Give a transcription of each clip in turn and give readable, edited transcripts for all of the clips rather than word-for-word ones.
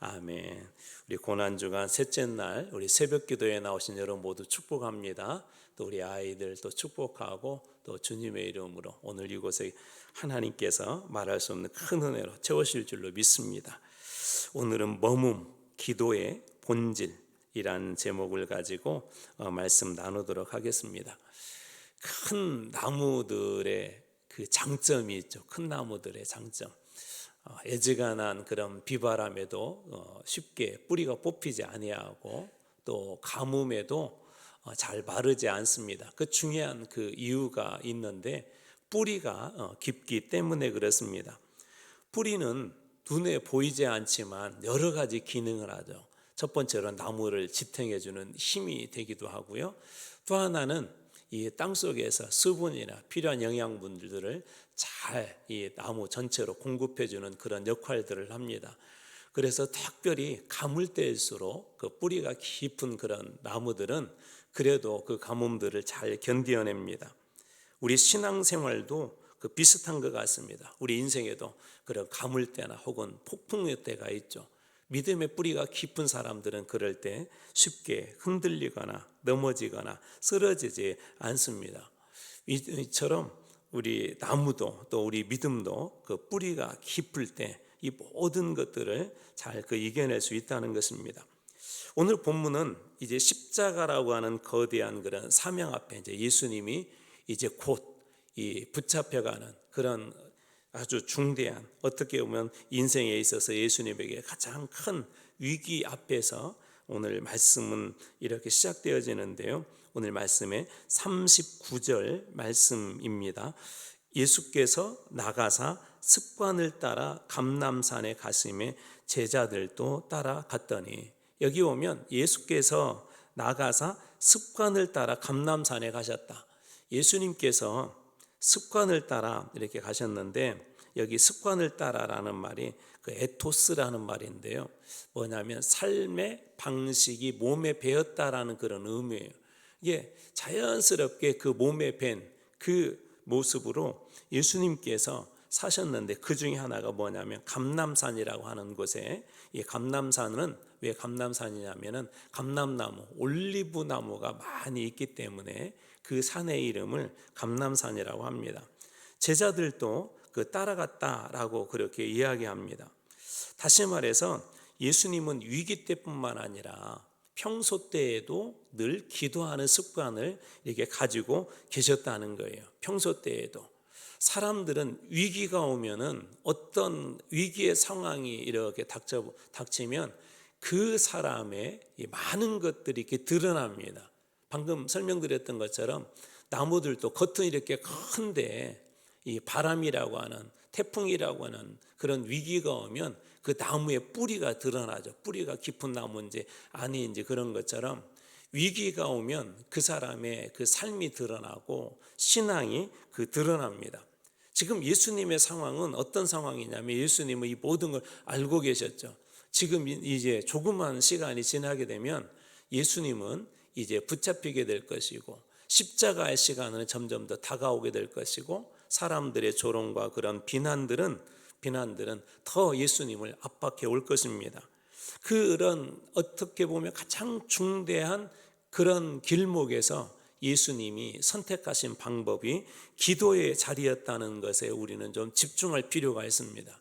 아멘. 우리 고난주간 셋째 날 우리 새벽 기도에 나오신 여러분 모두 축복합니다. 또 우리 아이들 또 축복하고 또 주님의 이름으로 오늘 이곳에 하나님께서 말할 수 없는 큰 은혜로 채우실 줄로 믿습니다. 오늘은 머문 기도의 본질이라는 제목을 가지고 말씀 나누도록 하겠습니다. 큰 나무들의 그 장점이 있죠. 큰 나무들의 장점. 애지간한 그런 비바람에도 쉽게 뿌리가 뽑히지 아니하고 또 가뭄에도 잘 마르지 않습니다. 그 중요한 그 이유가 있는데 뿌리가 깊기 때문에 그렇습니다. 뿌리는 눈에 보이지 않지만 여러 가지 기능을 하죠. 첫 번째로 나무를 지탱해주는 힘이 되기도 하고요. 또 하나는 이 땅속에서 수분이나 필요한 영양분들을 잘 이 나무 전체로 공급해주는 그런 역할들을 합니다. 그래서 특별히 가물 때일수록 그 뿌리가 깊은 그런 나무들은 그래도 그 가뭄들을 잘 견뎌냅니다. 우리 신앙생활도 그 비슷한 것 같습니다. 우리 인생에도 그런 가물 때나 혹은 폭풍의 때가 있죠. 믿음의 뿌리가 깊은 사람들은 그럴 때 쉽게 흔들리거나 넘어지거나 쓰러지지 않습니다. 이처럼 우리 나무도 또 우리 믿음도 그 뿌리가 깊을 때 이 모든 것들을 잘 그 이겨낼 수 있다는 것입니다. 오늘 본문은 이제 십자가라고 하는 거대한 그런 사명 앞에 이제 예수님이 이제 곧 이 붙잡혀가는 그런 아주 중대한, 어떻게 보면 인생에 있어서 예수님에게 가장 큰 위기 앞에서 오늘 말씀은 이렇게 시작되어지는데요. 오늘 말씀의 39절 말씀입니다. 예수께서 나가사 습관을 따라 감람산에 가심에 제자들도 따라갔더니, 여기 오면 예수께서 나가사 습관을 따라 감람산에 가셨다. 예수님께서 습관을 따라 이렇게 가셨는데, 여기 습관을 따라라는 말이 그 에토스라는 말인데요. 뭐냐면 삶의 방식이 몸에 배었다라는 그런 의미예요. 이게 자연스럽게 그 몸에 밴 그 모습으로 예수님께서 사셨는데, 그 중에 하나가 뭐냐면 감람산이라고 하는 곳에, 이 감람산은 왜 감람산이냐면은 감람나무, 올리브 나무가 많이 있기 때문에 그 산의 이름을 감람산이라고 합니다. 제자들도 그 따라갔다라고 그렇게 이야기합니다. 다시 말해서 예수님은 위기 때뿐만 아니라 평소 때에도 늘 기도하는 습관을 이렇게 가지고 계셨다는 거예요. 평소 때에도 사람들은 위기가 오면은, 어떤 위기의 상황이 이렇게 닥치면 그 사람의 많은 것들이 이렇게 드러납니다. 방금 설명드렸던 것처럼 나무들도 겉은 이렇게 큰데 이 바람이라고 하는, 태풍이라고 하는 그런 위기가 오면 그 나무의 뿌리가 드러나죠. 뿌리가 깊은 나무인지 아닌지 그런 것처럼 위기가 오면 그 사람의 그 삶이 드러나고 신앙이 그 드러납니다. 지금 예수님의 상황은 어떤 상황이냐면, 예수님은 이 모든 걸 알고 계셨죠. 지금 이제 조그만 시간이 지나게 되면 예수님은 이제 붙잡히게 될 것이고, 십자가의 시간은 점점 더 다가오게 될 것이고, 사람들의 조롱과 그런 비난들은 더 예수님을 압박해 올 것입니다. 그런 어떻게 보면 가장 중대한 그런 길목에서 예수님이 선택하신 방법이 기도의 자리였다는 것에 우리는 좀 집중할 필요가 있습니다.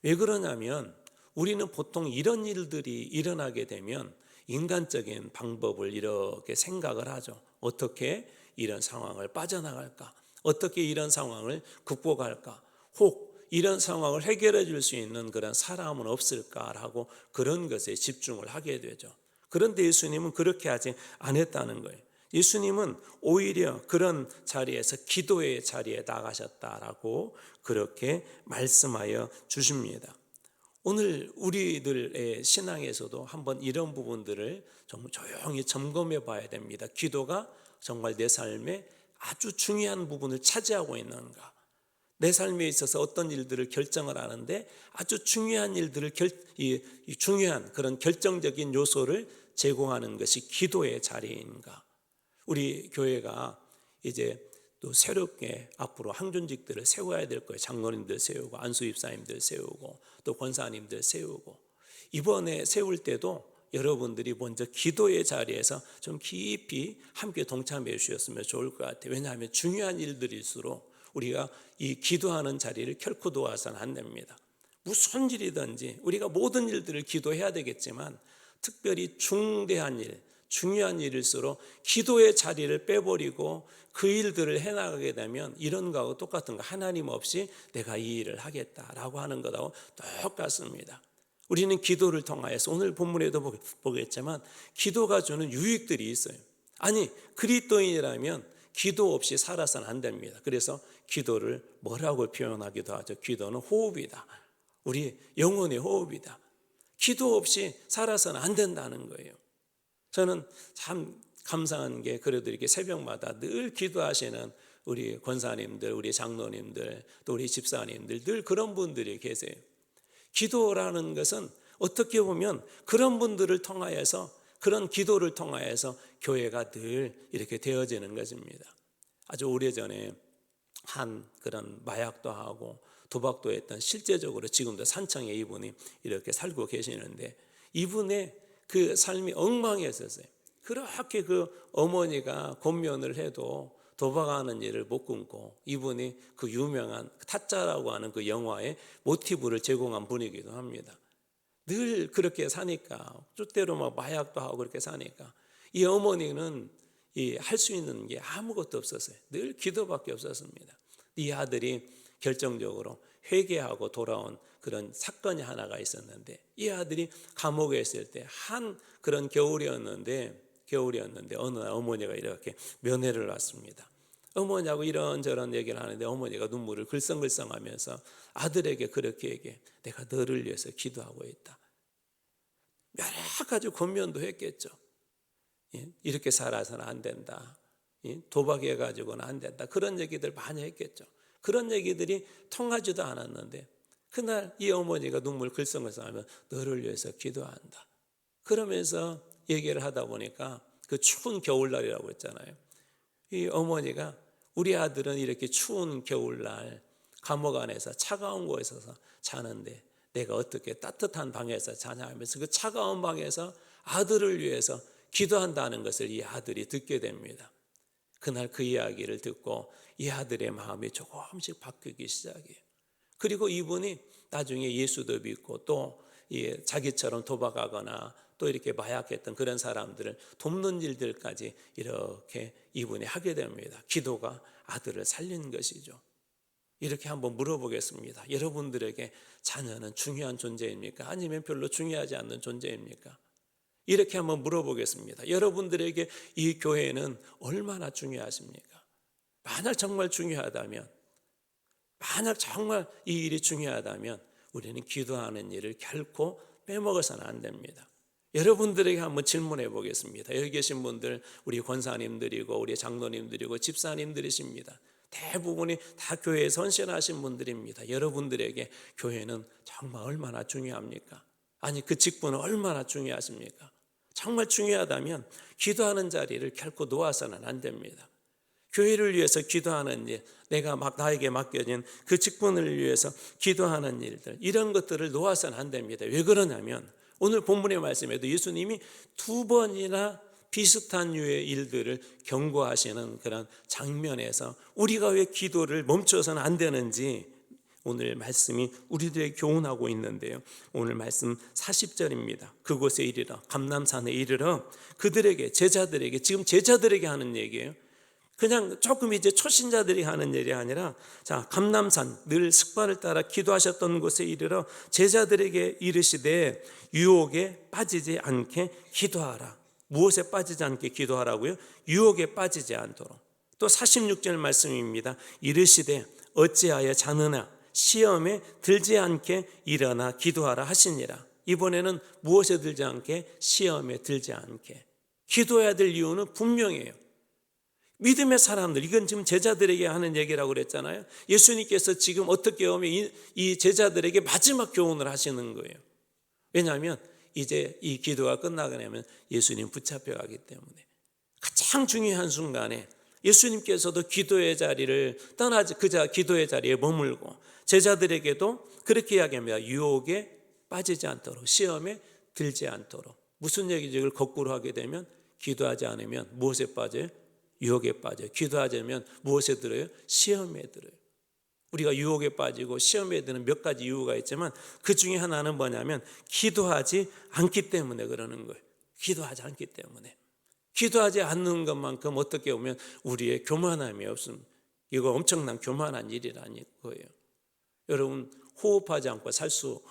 왜 그러냐면, 우리는 보통 이런 일들이 일어나게 되면 인간적인 방법을 이렇게 생각을 하죠. 어떻게 이런 상황을 빠져나갈까? 어떻게 이런 상황을 극복할까? 혹 이런 상황을 해결해 줄 수 있는 그런 사람은 없을까라고 그런 것에 집중을 하게 되죠. 그런데 예수님은 그렇게 하지 않았다는 거예요. 예수님은 오히려 그런 자리에서 기도의 자리에 나가셨다라고 그렇게 말씀하여 주십니다. 오늘 우리들의 신앙에서도 한번 이런 부분들을 좀 조용히 점검해 봐야 됩니다. 기도가 정말 내 삶에 아주 중요한 부분을 차지하고 있는가? 내 삶에 있어서 어떤 일들을 결정을 하는데 아주 중요한 일들을 중요한 그런 결정적인 요소를 제공하는 것이 기도의 자리인가? 우리 교회가 이제 또 새롭게 앞으로 항존직들을 세워야 될 거예요. 장로님들 세우고 안수입사님들 세우고 또 권사님들 세우고, 이번에 세울 때도 여러분들이 먼저 기도의 자리에서 좀 깊이 함께 동참해 주셨으면 좋을 것 같아요. 왜냐하면 중요한 일들일수록 우리가 이 기도하는 자리를 결코 놓아서는 안 됩니다. 무슨 일이든지 우리가 모든 일들을 기도해야 되겠지만 특별히 중대한 일, 중요한 일일수록 기도의 자리를 빼버리고 그 일들을 해나가게 되면 이런 거하고 똑같은 거, 하나님 없이 내가 이 일을 하겠다라고 하는 것하고 똑같습니다. 우리는 기도를 통하여서 오늘 본문에도 보겠지만 기도가 주는 유익들이 있어요. 아니, 그리스도인이라면 기도 없이 살아서는 안 됩니다. 그래서 기도를 뭐라고 표현하기도 하죠. 기도는 호흡이다. 우리 영혼의 호흡이다. 기도 없이 살아서는 안 된다는 거예요. 저는 참 감사한 게 그래도 이렇게 새벽마다 늘 기도하시는 우리 권사님들, 우리 장로님들, 또 우리 집사님들 늘 그런 분들이 계세요. 기도라는 것은 어떻게 보면 그런 분들을 통하여서, 그런 기도를 통하여서 교회가 늘 이렇게 되어지는 것입니다. 아주 오래전에 한 그런 마약도 하고 도박도 했던, 실제적으로 지금도 산청에 이분이 이렇게 살고 계시는데 이분의 그 삶이 엉망이었어요. 그렇게 그 어머니가 권면을 해도 도박하는 일을 못 끊고 이분이 그 유명한 타짜라고 하는 그 영화의 모티브를 제공한 분이기도 합니다. 늘 그렇게 사니까, 쫓대로 막 마약도 하고 그렇게 사니까 이 어머니는 할 수 있는 게 아무것도 없었어요. 늘 기도밖에 없었습니다. 이 아들이 결정적으로 회개하고 돌아온 그런 사건이 하나가 있었는데, 이 아들이 감옥에 있을 때 한 그런 겨울이었는데 어느 날 어머니가 이렇게 면회를 왔습니다. 어머니하고 이런저런 얘기를 하는데 어머니가 눈물을 글썽글썽하면서 아들에게 그렇게 얘기해. 내가 너를 위해서 기도하고 있다. 여러 가지 권면도 했겠죠. 이렇게 살아서는 안 된다. 도박해가지고는 안 된다. 그런 얘기들 많이 했겠죠. 그런 얘기들이 통하지도 않았는데 그날 이 어머니가 눈물 글썽글썽하면 너를 위해서 기도한다. 그러면서 얘기를 하다 보니까 그 추운 겨울날이라고 했잖아요. 이 어머니가 우리 아들은 이렇게 추운 겨울날 감옥 안에서 차가운 곳에서 자는데 내가 어떻게 따뜻한 방에서 자냐 하면서 그 차가운 방에서 아들을 위해서 기도한다는 것을 이 아들이 듣게 됩니다. 그날 그 이야기를 듣고 이 아들의 마음이 조금씩 바뀌기 시작해요. 그리고 이분이 나중에 예수도 믿고 또 자기처럼 도박하거나 또 이렇게 마약했던 그런 사람들을 돕는 일들까지 이렇게 이분이 하게 됩니다. 기도가 아들을 살린 것이죠. 이렇게 한번 물어보겠습니다. 여러분들에게 자녀는 중요한 존재입니까? 아니면 별로 중요하지 않는 존재입니까? 이렇게 한번 물어보겠습니다. 여러분들에게 이 교회는 얼마나 중요하십니까? 만약 정말 중요하다면, 만약 정말 이 일이 중요하다면 우리는 기도하는 일을 결코 빼먹어서는 안 됩니다. 여러분들에게 한번 질문해 보겠습니다. 여기 계신 분들 우리 권사님들이고 우리 장로님들이고 집사님들이십니다. 대부분이 다 교회에 헌신하신 분들입니다. 여러분들에게 교회는 정말 얼마나 중요합니까? 아니, 그 직분은 얼마나 중요하십니까? 정말 중요하다면 기도하는 자리를 결코 놓아서는 안 됩니다. 교회를 위해서 기도하는 일, 내가 나에게 맡겨진 그 직분을 위해서 기도하는 일들, 이런 것들을 놓아서는 안 됩니다. 왜 그러냐면 오늘 본문의 말씀에도 예수님이 2번이나 비슷한 류의 일들을 경고하시는 그런 장면에서 우리가 왜 기도를 멈춰서는 안 되는지 오늘 말씀이 우리들에게 교훈하고 있는데요. 오늘 말씀 40절입니다. 그곳에 이르러, 감람산에 이르러 그들에게, 제자들에게, 지금 제자들에게 하는 얘기예요. 그냥 조금 이제 초신자들이 하는 일이 아니라, 자, 감람산 늘 습관을 따라 기도하셨던 곳에 이르러 제자들에게 이르시되 유혹에 빠지지 않게 기도하라. 무엇에 빠지지 않게 기도하라고요? 유혹에 빠지지 않도록. 또 46절 말씀입니다. 이르시되 어찌하여 자느냐, 시험에 들지 않게 일어나 기도하라 하시니라. 이번에는 무엇에 들지 않게? 시험에 들지 않게. 기도해야 될 이유는 분명해요. 믿음의 사람들, 이건 지금 제자들에게 하는 얘기라고 그랬잖아요. 예수님께서 지금 어떻게 보면 이 제자들에게 마지막 교훈을 하시는 거예요. 왜냐하면 이제 이 기도가 끝나게 되면 예수님 붙잡혀가기 때문에 가장 중요한 순간에 예수님께서도 기도의 자리를 떠나지, 기도의 자리에 머물고 제자들에게도 그렇게 이야기합니다. 유혹에 빠지지 않도록, 시험에 들지 않도록. 무슨 얘기죠? 이걸 거꾸로 하게 되면 기도하지 않으면 무엇에 빠져요? 유혹에 빠져요. 기도하지 않으면 무엇에 들어요? 시험에 들어요. 우리가 유혹에 빠지고 시험에 드는 몇 가지 이유가 있지만 그 중에 하나는 뭐냐면 기도하지 않기 때문에 그러는 거예요. 기도하지 않기 때문에. 기도하지 않는 것만큼 어떻게 보면 우리의 교만함이 없습니다. 이거 엄청난 교만한 일이라는 거예요. 여러분, 호흡하지 않고 살 수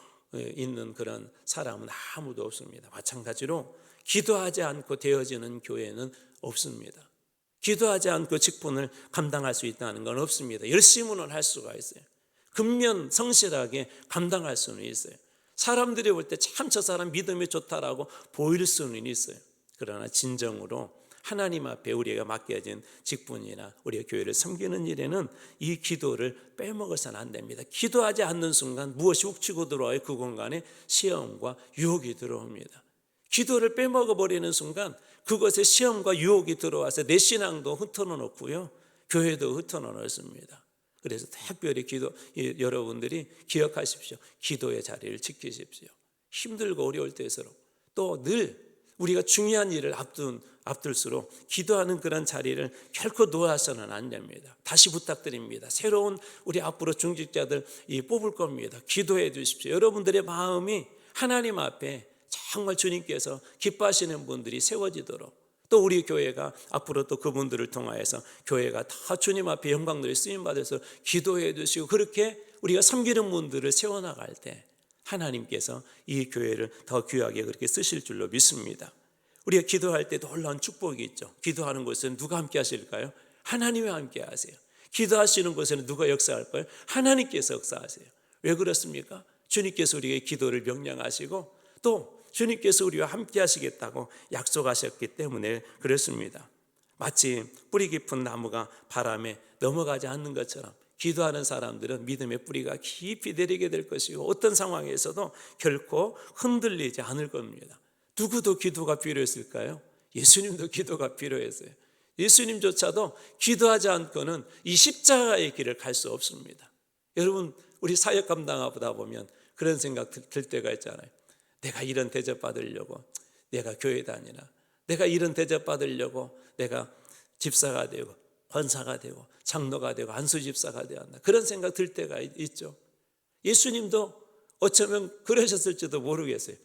있는 그런 사람은 아무도 없습니다. 마찬가지로 기도하지 않고 되어지는 교회는 없습니다. 기도하지 않고 직분을 감당할 수 있다는 건 없습니다. 열심히는 할 수가 있어요. 근면 성실하게 감당할 수는 있어요. 사람들이 볼 때 참 저 사람 믿음이 좋다라고 보일 수는 있어요. 그러나 진정으로 하나님 앞에 우리가 맡겨진 직분이나 우리가 교회를 섬기는 일에는 이 기도를 빼먹어서는 안 됩니다. 기도하지 않는 순간 무엇이 훅 치고 들어와요? 그 공간에 시험과 유혹이 들어옵니다. 기도를 빼먹어버리는 순간 그것에 시험과 유혹이 들어와서 내 신앙도 흩어놓고요, 교회도 흩어놓습니다. 그래서 특별히 여러분들이 기억하십시오. 기도의 자리를 지키십시오. 힘들고 어려울 때일수록 또 늘 우리가 중요한 일을 앞둘수록 기도하는 그런 자리를 결코 놓아서는 안 됩니다. 다시 부탁드립니다. 새로운 우리 앞으로 중직자들 뽑을 겁니다. 기도해 주십시오. 여러분들의 마음이 하나님 앞에 정말 주님께서 기뻐하시는 분들이 세워지도록, 또 우리 교회가 앞으로 또 그분들을 통하여서 교회가 다 주님 앞에 영광들이 쓰임받아서 기도해 주시고, 그렇게 우리가 섬기는 분들을 세워나갈 때 하나님께서 이 교회를 더 귀하게 그렇게 쓰실 줄로 믿습니다. 우리가 기도할 때 놀라운 축복이 있죠. 기도하는 곳에는 누가 함께 하실까요? 하나님이 함께 하세요. 기도하시는 곳에는 누가 역사할까요? 하나님께서 역사하세요. 왜 그렇습니까? 주님께서 우리에게 기도를 명령하시고 또 주님께서 우리와 함께 하시겠다고 약속하셨기 때문에 그렇습니다. 마치 뿌리 깊은 나무가 바람에 넘어가지 않는 것처럼 기도하는 사람들은 믿음의 뿌리가 깊이 내리게 될 것이고 어떤 상황에서도 결코 흔들리지 않을 겁니다. 누구도 기도가 필요했을까요? 예수님도 기도가 필요했어요. 예수님조차도 기도하지 않고는 이 십자가의 길을 갈 수 없습니다. 여러분, 우리 사역 감당하다 보면 그런 생각 들 때가 있잖아요. 내가 이런 대접 받으려고 내가 교회 다니나, 내가 이런 대접 받으려고 내가 집사가 되고 권사가 되고 장로가 되고 안수집사가 되었나, 그런 생각 들 때가 있죠. 예수님도 어쩌면 그러셨을지도 모르겠어요.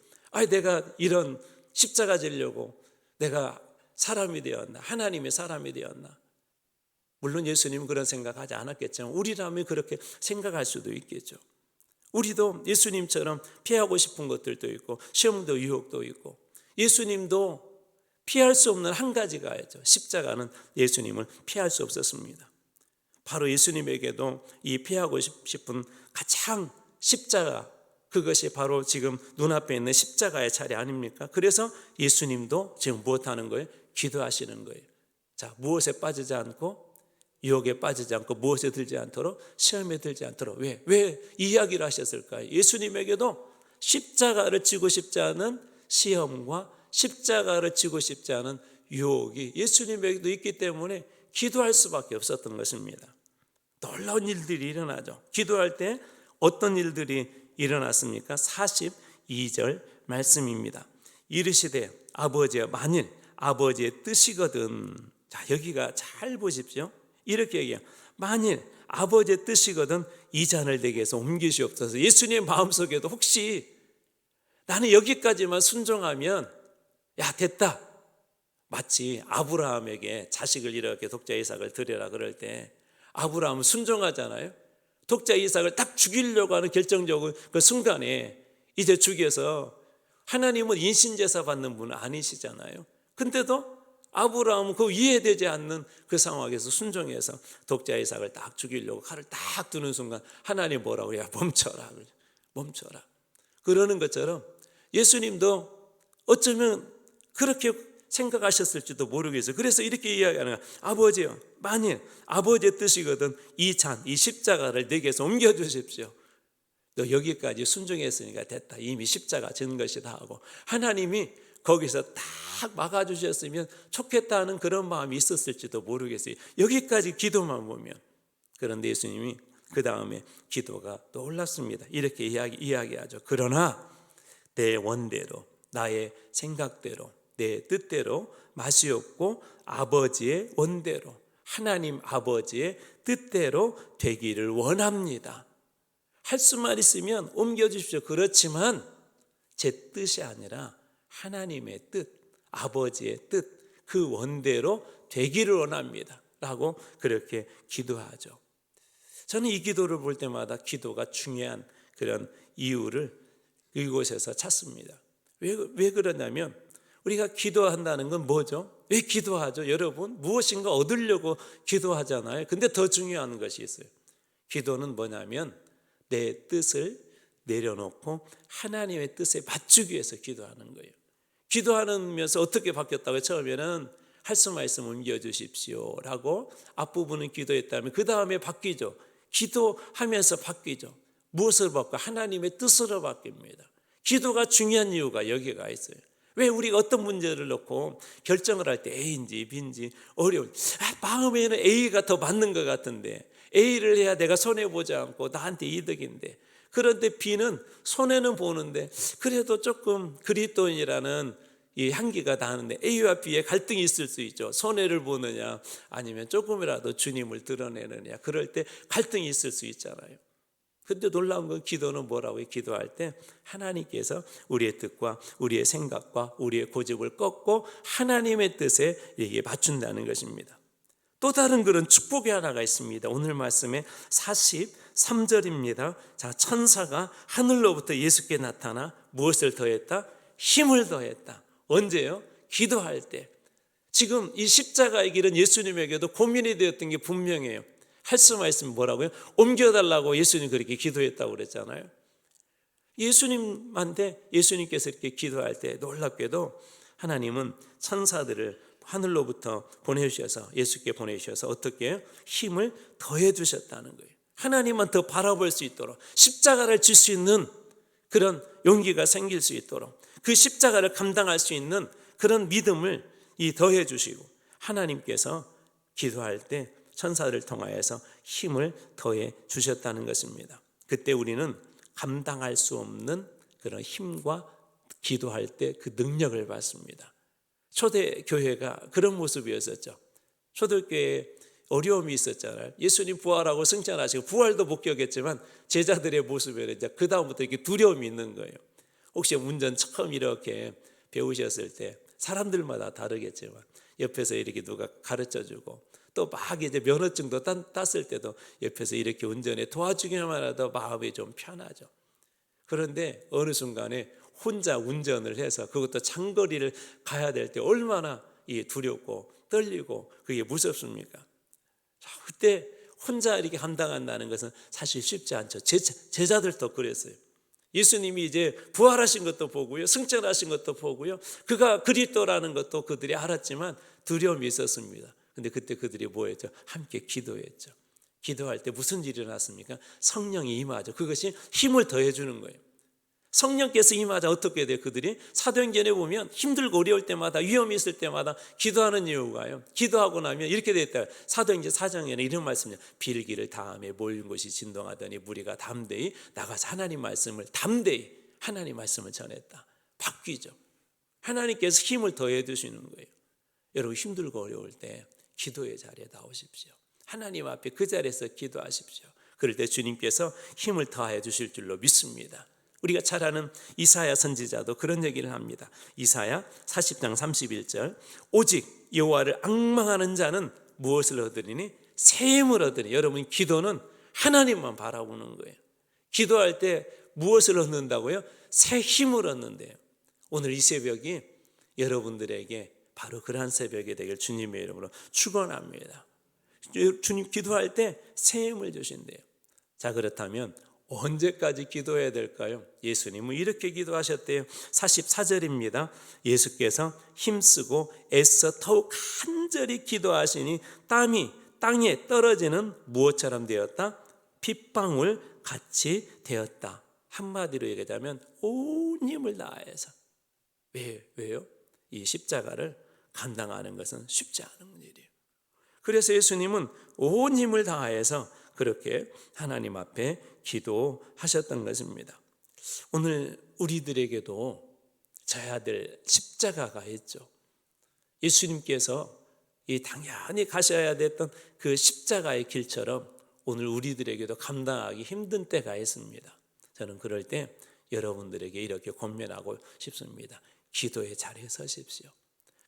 내가 이런 십자가 지려고 내가 사람이 되었나, 하나님의 사람이 되었나. 물론 예수님은 그런 생각하지 않았겠지만 우리라면 그렇게 생각할 수도 있겠죠. 우리도 예수님처럼 피하고 싶은 것들도 있고 시험도 유혹도 있고, 예수님도 피할 수 없는 한 가지가 있죠. 십자가는 예수님을 피할 수 없었습니다. 바로 예수님에게도 이 피하고 싶은 가장 십자가, 그것이 바로 지금 눈앞에 있는 십자가의 자리 아닙니까? 그래서 예수님도 지금 무엇하는 거예요? 기도하시는 거예요. 자, 무엇에 빠지지 않고, 유혹에 빠지지 않고, 무엇에 들지 않도록, 시험에 들지 않도록. 왜 이 이야기를 하셨을까요? 예수님에게도 십자가를 지고 싶지 않은 시험과 십자가를 지고 싶지 않은 유혹이 예수님에게도 있기 때문에 기도할 수밖에 없었던 것입니다. 놀라운 일들이 일어나죠. 기도할 때 어떤 일들이 일어났습니까? 42절 말씀입니다. 이르시되 아버지여, 만일 아버지의 뜻이거든. 자, 여기가 잘 보십시오. 이렇게 얘기해요. 만일 아버지의 뜻이거든 이 잔을 내게서 옮기시옵소서. 예수님의 마음속에도 혹시 나는 여기까지만 순종하면 됐다. 마치 아브라함에게 자식을 이렇게 독자 이삭을 드려라 그럴 때 아브라함은 순종하잖아요. 독자 이삭을 딱 죽이려고 하는 결정적인 그 순간에 이제 죽여서, 하나님은 인신제사 받는 분은 아니시잖아요. 근데도 아브라함은 그 이해되지 않는 그 상황에서 순종해서 독자 이삭을 딱 죽이려고 칼을 딱 두는 순간 하나님 뭐라고 해요? 멈춰라. 멈춰라. 그러는 것처럼 예수님도 어쩌면 그렇게 생각하셨을지도 모르겠어요. 그래서 이렇게 이야기하는 거예요. 아버지요, 만일 아버지의 뜻이거든 이 잔, 이 십자가를 내게서 옮겨주십시오. 너 여기까지 순종했으니까 됐다. 이미 십자가 진 것이다 하고 하나님이 거기서 딱 막아주셨으면 좋겠다는 그런 마음이 있었을지도 모르겠어요. 여기까지 기도만 보면. 그런데 예수님이 그 다음에 기도가 떠올랐습니다. 이렇게 이야기하죠. 그러나 내 원대로, 나의 생각대로, 내 뜻대로 마시옵고 아버지의 원대로, 하나님 아버지의 뜻대로 되기를 원합니다. 할 수만 있으면 옮겨주십시오. 그렇지만 제 뜻이 아니라 하나님의 뜻, 아버지의 뜻, 그 원대로 되기를 원합니다 라고 그렇게 기도하죠. 저는 이 기도를 볼 때마다 기도가 중요한 그런 이유를 이곳에서 찾습니다. 왜 그러냐면 우리가 기도한다는 건 뭐죠? 왜 기도하죠? 여러분, 무엇인가 얻으려고 기도하잖아요. 근데 더 중요한 것이 있어요. 기도는 뭐냐면 내 뜻을 내려놓고 하나님의 뜻에 맞추기 위해서 기도하는 거예요. 기도하면서 어떻게 바뀌었다고요? 처음에는 할 수만 있으면 옮겨주십시오 라고 앞부분은 기도했다면 그 다음에 바뀌죠. 기도하면서 바뀌죠. 무엇을 바꿔? 하나님의 뜻으로 바뀝니다. 기도가 중요한 이유가 여기가 있어요. 왜 우리가 어떤 문제를 놓고 결정을 할 때 A인지 B인지 어려운, 마음에는 A가 더 맞는 것 같은데 A를 해야 내가 손해보지 않고 나한테 이득인데, 그런데 B는 손해는 보는데 그래도 조금 그리스도인이라는 이 향기가 나는데 A와 B의 갈등이 있을 수 있죠. 손해를 보느냐 아니면 조금이라도 주님을 드러내느냐, 그럴 때 갈등이 있을 수 있잖아요. 근데 놀라운 건 기도는 뭐라고요? 기도할 때 하나님께서 우리의 뜻과 우리의 생각과 우리의 고집을 꺾고 하나님의 뜻에 이게 맞춘다는 것입니다. 또 다른 그런 축복이 하나가 있습니다. 오늘 말씀에 43절입니다. 자, 천사가 하늘로부터 예수께 나타나 무엇을 더했다? 힘을 더했다. 언제요? 기도할 때. 지금 이 십자가의 길은 예수님에게도 고민이 되었던 게 분명해요. 할 수만 있으면 뭐라고요? 옮겨달라고 예수님 그렇게 기도했다고 그랬잖아요. 예수님께서 이렇게 기도할 때 놀랍게도 하나님은 천사들을 하늘로부터 보내주셔서 예수께 보내주셔서 어떻게 힘을 더해 주셨다는 거예요. 하나님만 더 바라볼 수 있도록, 십자가를 질 수 있는 그런 용기가 생길 수 있도록, 그 십자가를 감당할 수 있는 그런 믿음을 더해 주시고, 하나님께서 기도할 때 천사들을 통하여서 힘을 더해 주셨다는 것입니다. 그때 우리는 감당할 수 없는 그런 힘과 기도할 때 그 능력을 받습니다. 초대교회가 그런 모습이었었죠. 초대교회에 어려움이 있었잖아요. 예수님 부활하고 승천하시고 부활도 목격했지만 제자들의 모습에 이제 그 다음부터 이렇게 두려움이 있는 거예요. 혹시 운전 처음 이렇게 배우셨을 때 사람들마다 다르겠지만 옆에서 이렇게 누가 가르쳐주고 또 막 이제 면허증도 땄을 때도 옆에서 이렇게 운전에 도와주기만 해도 마음이 좀 편하죠. 그런데 어느 순간에 혼자 운전을 해서 그것도 장거리를 가야 될 때 얼마나 두렵고 떨리고 그게 무섭습니까? 그때 혼자 이렇게 감당한다는 것은 사실 쉽지 않죠. 제자들도 그랬어요. 예수님이 이제 부활하신 것도 보고요, 승천하신 것도 보고요, 그가 그리스도라는 것도 그들이 알았지만 두려움이 있었습니다. 근데 그때 그들이 뭐 했죠? 함께 기도했죠. 기도할 때 무슨 일이 일어났습니까? 성령이 임하죠. 그것이 힘을 더해 주는 거예요. 성령께서 임하자 어떻게 돼요? 그들이 사도행전에 보면 힘들고 어려울 때마다, 위험이 있을 때마다 기도하는 이유가요, 기도하고 나면 이렇게 됐다. 사도행전 4장에는 이런 말씀이에요. 빌기를 다음에 모인 곳이 진동하더니 무리가 담대히 나가서 하나님 말씀을 전했다. 바뀌죠. 하나님께서 힘을 더해 주시는 거예요. 여러분, 힘들고 어려울 때 기도의 자리에 나오십시오. 하나님 앞에 그 자리에서 기도하십시오. 그럴 때 주님께서 힘을 더해 주실 줄로 믿습니다. 우리가 잘 아는 이사야 선지자도 그런 얘기를 합니다. 이사야 40장 31절, 오직 여호와를 앙망하는 자는 무엇을 얻으리니? 새 힘을 얻으리. 여러분, 기도는 하나님만 바라보는 거예요. 기도할 때 무엇을 얻는다고요? 새 힘을 얻는데요. 오늘 이 새벽이 여러분들에게 바로 그러한 새벽이 되길 주님의 이름으로 축원합니다. 주님, 기도할 때 새 힘을 주신대요. 자, 그렇다면 언제까지 기도해야 될까요? 예수님은 이렇게 기도하셨대요. 44절입니다. 예수께서 힘쓰고 애써 더욱 간절히 기도하시니 땀이 땅에 떨어지는 무엇처럼 되었다? 핏방울 같이 되었다. 한마디로 얘기하자면 온 힘을 다해서. 왜요? 이 십자가를 감당하는 것은 쉽지 않은 일이에요. 그래서 예수님은 온 힘을 다해서 그렇게 하나님 앞에 기도하셨던 것입니다. 오늘 우리들에게도 져야 될 십자가가 있죠. 예수님께서 이 당연히 가셔야 됐던 그 십자가의 길처럼 오늘 우리들에게도 감당하기 힘든 때가 있습니다. 저는 그럴 때 여러분들에게 이렇게 권면하고 싶습니다. 기도의 자리에 서십시오.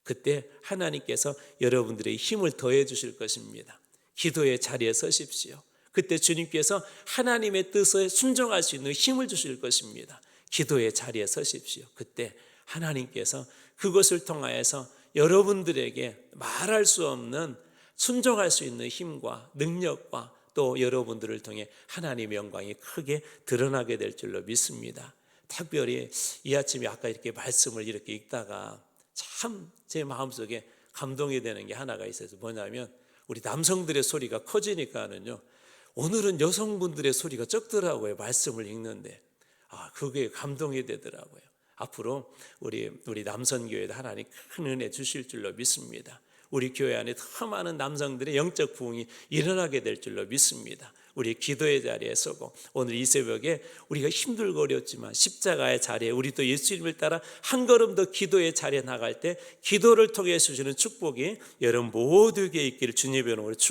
그때 하나님께서 여러분들의 힘을 더해 주실 것입니다. 기도의 자리에 서십시오. 그때 주님께서 하나님의 뜻에 순종할 수 있는 힘을 주실 것입니다. 기도의 자리에 서십시오. 그때 하나님께서 그것을 통하여서 여러분들에게 말할 수 없는 순종할 수 있는 힘과 능력과 또 여러분들을 통해 하나님의 영광이 크게 드러나게 될 줄로 믿습니다. 특별히 이 아침에 아까 이렇게 말씀을 이렇게 읽다가 참 제 마음속에 감동이 되는 게 하나가 있어서 뭐냐면 우리 남성들의 소리가 커지니까는요, 오늘은 여성분들의 소리가 적더라고요. 말씀을 읽는데 그게 감동이 되더라고요. 앞으로 우리 남선교회도 하나님 큰 은혜 주실 줄로 믿습니다. 우리 교회 안에 더 많은 남성들의 영적 부흥이 일어나게 될 줄로 믿습니다. 우리 기도의 자리에 서고 오늘 이 새벽에 우리가 힘들고 어렵지만 십자가의 자리에 우리도 예수님을 따라 한 걸음 더 기도의 자리에 나갈 때 기도를 통해 주시는 축복이 여러분 모두에게 있기를 주님의 이름으로 축복합니다.